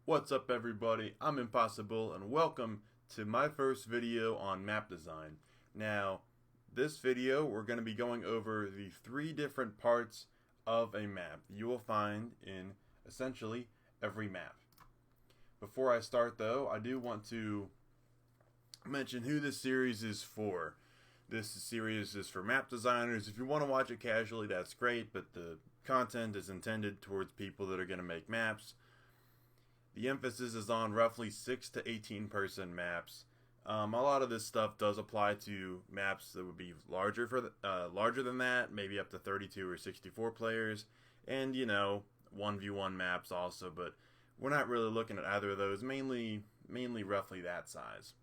What's up everybody, I'm Impossible and welcome to my first video on map design. Now, this video we're going to be going over the three different parts of a map you will find in essentially every map. Before I start though, I do want to mention who this series is for. This series is for map designers. If you want to watch it casually, that's great, but the content is intended towards people that are going to make maps. The emphasis is on roughly 6 to 18 person maps. A lot of this stuff does apply to maps that would be larger than that, maybe up to 32 or 64 players, and 1v1 maps also. But we're not really looking at either of those. Mainly roughly that size.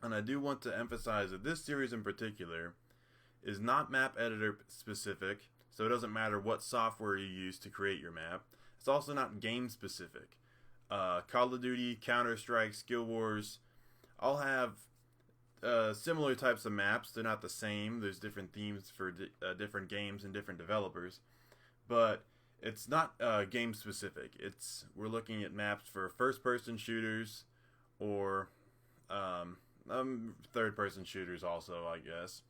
And I do want to emphasize that this series in particular is not map editor specific, so it doesn't matter what software you use to create your map. It's also not game specific. Call of Duty, Counter-Strike, Skillwarz all have similar types of maps. They're not the same. There's different themes for different games and different developers. But it's not game specific. We're looking at maps for first-person shooters or third-person shooters also, I guess.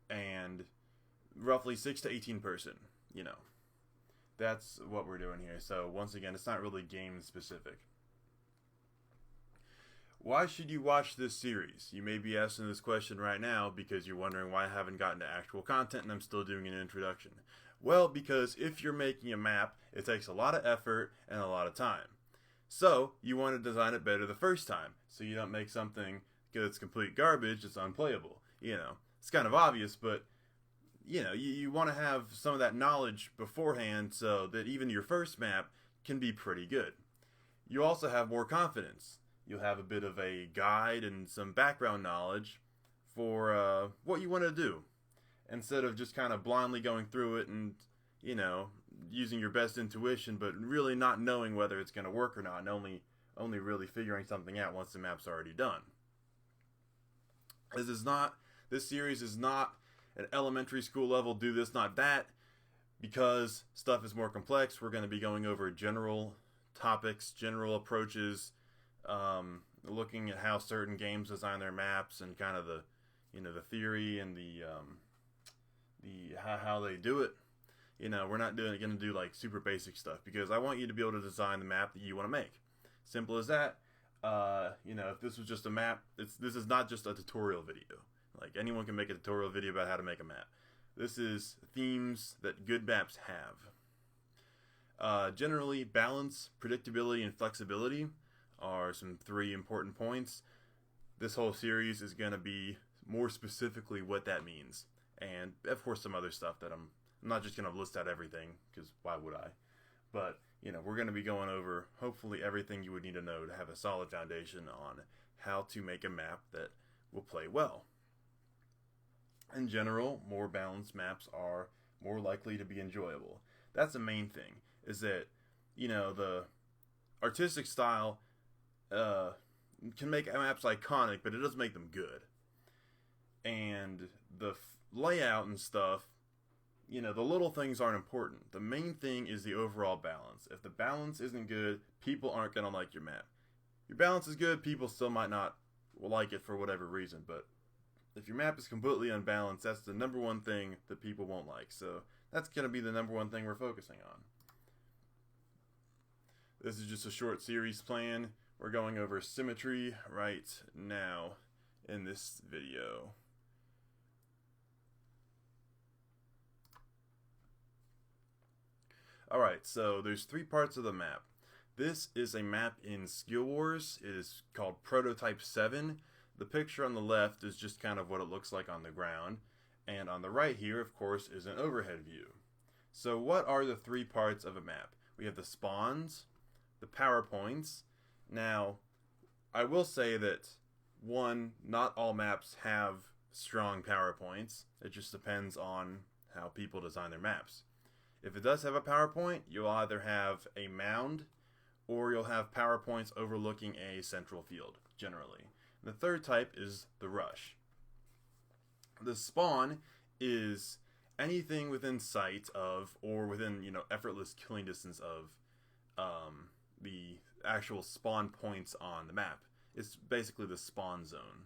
And roughly 6 to 18 person, That's what we're doing here. So once again, it's not really game specific. Why should you watch this series? You may be asking this question right now because you're wondering why I haven't gotten to actual content and I'm still doing an introduction. Well, because if you're making a map, it takes a lot of effort and a lot of time. So you want to design it better the first time, so you don't make something that's complete garbage, it's unplayable. It's kind of obvious, but you want to have some of that knowledge beforehand so that even your first map can be pretty good. You also have more confidence. You'll have a bit of a guide and some background knowledge for what you want to do, instead of just kind of blindly going through it and, using your best intuition, but really not knowing whether it's going to work or not, and only really figuring something out once the map's already done. This series is not an elementary school level, do this, not that, because stuff is more complex. We're going to be going over general topics, general approaches, looking at how certain games design their maps and kind of the theory and the how they do it. We're not going to do like super basic stuff because I want you to be able to design the map that you want to make. Simple as that. If this was just a map, this is not just a tutorial video. Like, anyone can make a tutorial video about how to make a map. This is themes that good maps have. Generally, balance, predictability, and flexibility are some three important points. This whole series is going to be more specifically what that means. And, of course, some other stuff that I'm not just going to list out everything, because why would I? But, we're going to be going over, hopefully, everything you would need to know to have a solid foundation on how to make a map that will play well. In general, more balanced maps are more likely to be enjoyable. That's the main thing, is that, the artistic style can make maps iconic, but it doesn't make them good. And the layout and stuff, the little things aren't important. The main thing is the overall balance. If the balance isn't good, people aren't going to like your map. Your balance is good, people still might not like it for whatever reason, but if your map is completely unbalanced, that's the number one thing that people won't like. So that's going to be the number one thing we're focusing on. This is just a short series plan. We're going over symmetry right now in this video. Alright, so there's three parts of the map. This is a map in Skillwarz. It is called Prototype 7. The picture on the left is just kind of what it looks like on the ground. And on the right here, of course, is an overhead view. So what are the three parts of a map? We have the spawns, the power points. Now, I will say that, one, not all maps have strong power points. It just depends on how people design their maps. If it does have a power point, you'll either have a mound or you'll have power points overlooking a central field, generally. The third type is the rush. The spawn is anything within sight of, or within effortless killing distance of, the actual spawn points on the map. It's basically the spawn zone.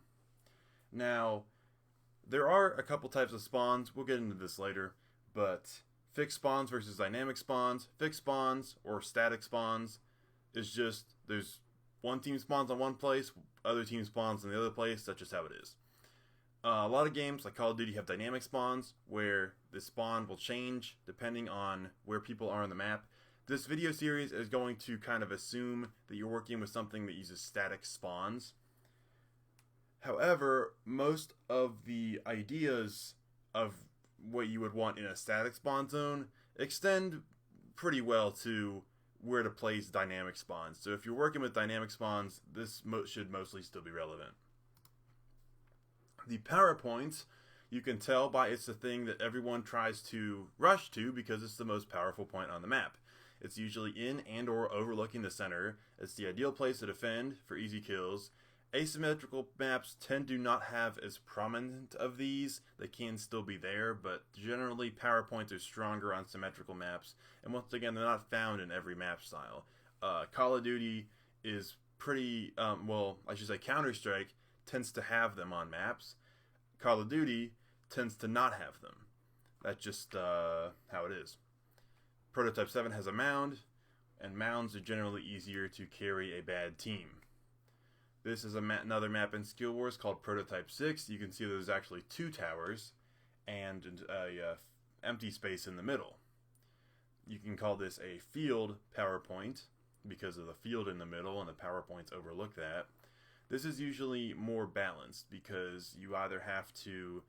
Now, there are a couple types of spawns. We'll get into this later, but fixed spawns versus dynamic spawns. Fixed spawns or static spawns is just there's one team spawns on one place, other team spawns in the other place. That's just how it is. A lot of games like Call of Duty have dynamic spawns where the spawn will change depending on where people are on the map. This video series is going to kind of assume that you're working with something that uses static spawns. However, most of the ideas of what you would want in a static spawn zone extend pretty well to where to place dynamic spawns. So if you're working with dynamic spawns, this should mostly still be relevant. The power points, you can tell by it's the thing that everyone tries to rush to because it's the most powerful point on the map. It's usually in and or overlooking the center. It's the ideal place to defend for easy kills. Asymmetrical maps tend to not have as prominent of these. They can still be there, but generally power points are stronger on symmetrical maps. And once again, they're not found in every map style. Call of Duty is pretty, Counter-Strike tends to have them on maps. Call of Duty tends to not have them. That's just how it is. Prototype 7 has a mound, and mounds are generally easier to carry a bad team. This is another map in Skillwarz called Prototype 6. You can see there's actually 2 towers and a empty space in the middle. You can call this a field power point because of the field in the middle and the power points overlook that. This is usually more balanced because you either have to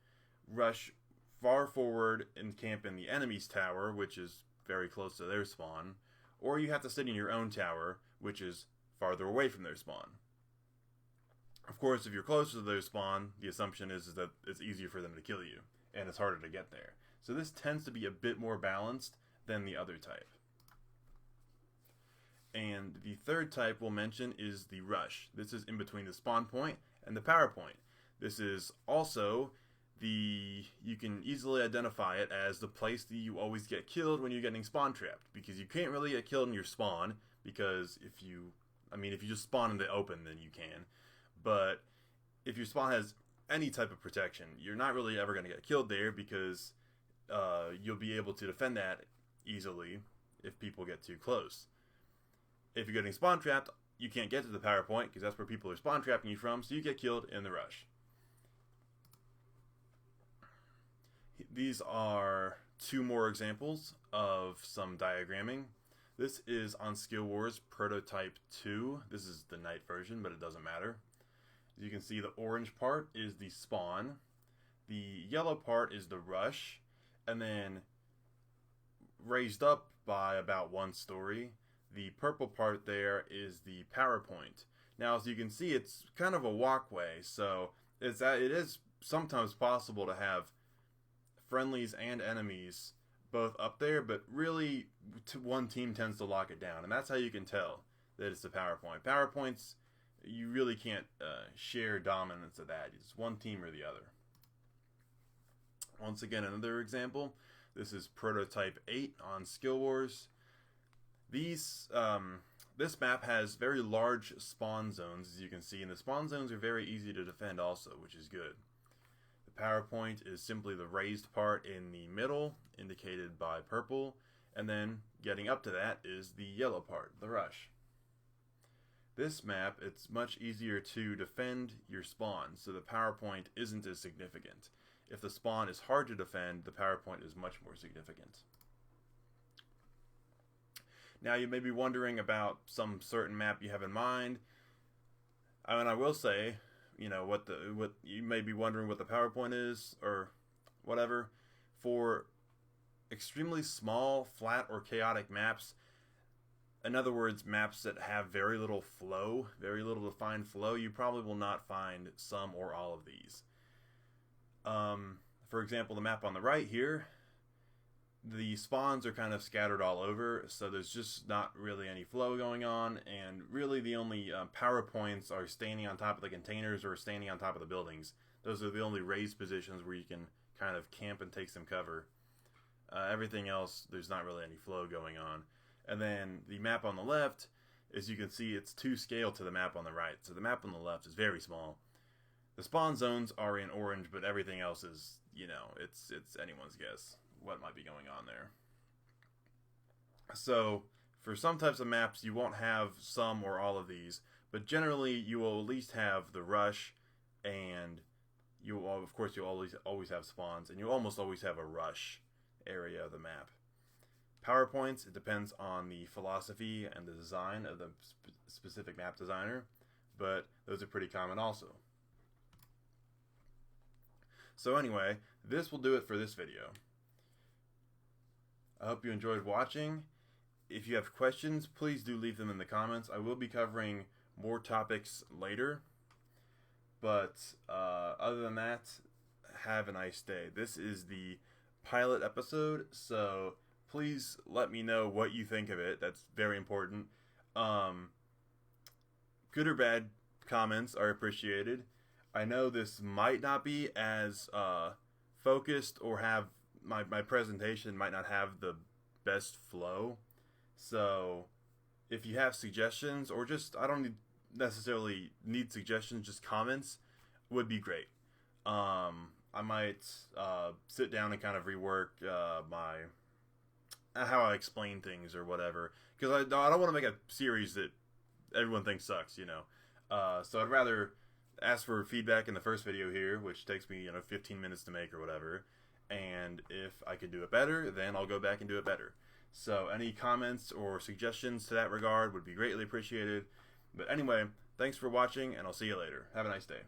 rush far forward and camp in the enemy's tower, which is very close to their spawn, or you have to sit in your own tower, which is farther away from their spawn. Of course, if you're closer to their spawn, the assumption is that it's easier for them to kill you, and it's harder to get there. So this tends to be a bit more balanced than the other type. And the third type we'll mention is the rush. This is in between the spawn point and the power point. This is also you can easily identify it as the place that you always get killed when you're getting spawn trapped, because you can't really get killed in your spawn, because if you just spawn in the open, then you can. But if your spawn has any type of protection, you're not really ever going to get killed there, because you'll be able to defend that easily if people get too close. If you're getting spawn trapped, you can't get to the power point because that's where people are spawn trapping you from, so you get killed in the rush. These are 2 more examples of some diagramming. This is on Skillwarz Prototype 2. This is the night version, but it doesn't matter. As you can see, the orange part is the spawn. The yellow part is the rush. And then raised up by about 1 story, the purple part there is the power point. Now, as you can see, it's kind of a walkway, so it is sometimes possible to have friendlies and enemies both up there, but really one team tends to lock it down, and that's how you can tell that it's the power point. Power points, you really can't share dominance of that. It's one team or the other. Once again, another example. This is Prototype 8 on Skillwarz. This map has very large spawn zones, as you can see, and the spawn zones are very easy to defend also, which is good. The power point is simply the raised part in the middle, indicated by purple, and then getting up to that is the yellow part, the rush. This map, it's much easier to defend your spawn, so the power point isn't as significant. If the spawn is hard to defend, the power point is much more significant. Now you may be wondering about some certain map you have in mind. And I will say, what you may be wondering what the power point is or whatever. For extremely small, flat, or chaotic maps, in other words, maps that have very little flow, very little defined flow, you probably will not find some or all of these. For example, the map on the right here, the spawns are kind of scattered all over, so there's just not really any flow going on, and really the only power points are standing on top of the containers or standing on top of the buildings. Those are the only raised positions where you can kind of camp and take some cover. Everything else, there's not really any flow going on. And then the map on the left as you can see, it's to scale to the map on the right. So the map on the left is very small. The spawn zones are in orange, but everything else is, you know, it's anyone's guess what might be going on there. So for some types of maps, you won't have some or all of these, but generally you will at least have the rush, and you will, of course, you'll always have spawns, and you'll almost always have a rush area of the map. PowerPoints, it depends on the philosophy and the design of the specific map designer, but those are pretty common also. So anyway, this will do it for this video. I hope you enjoyed watching. If you have questions, please do leave them in the comments. I will be covering more topics later, but other than that, have a nice day. This is the pilot episode, so please let me know what you think of it. That's very important. Good or bad comments are appreciated. I know this might not be as focused, or have my presentation might not have the best flow. So if you have suggestions, or just, I don't necessarily need suggestions, just comments would be great. I might sit down and kind of rework how I explain things or whatever, because I don't want to make a series that everyone thinks sucks, you know. So I'd rather ask for feedback in the first video here, which takes me, 15 minutes to make or whatever, and if I can do it better, then I'll go back and do it better. So any comments or suggestions to that regard would be greatly appreciated. But anyway, thanks for watching, and I'll see you later. Have a nice day.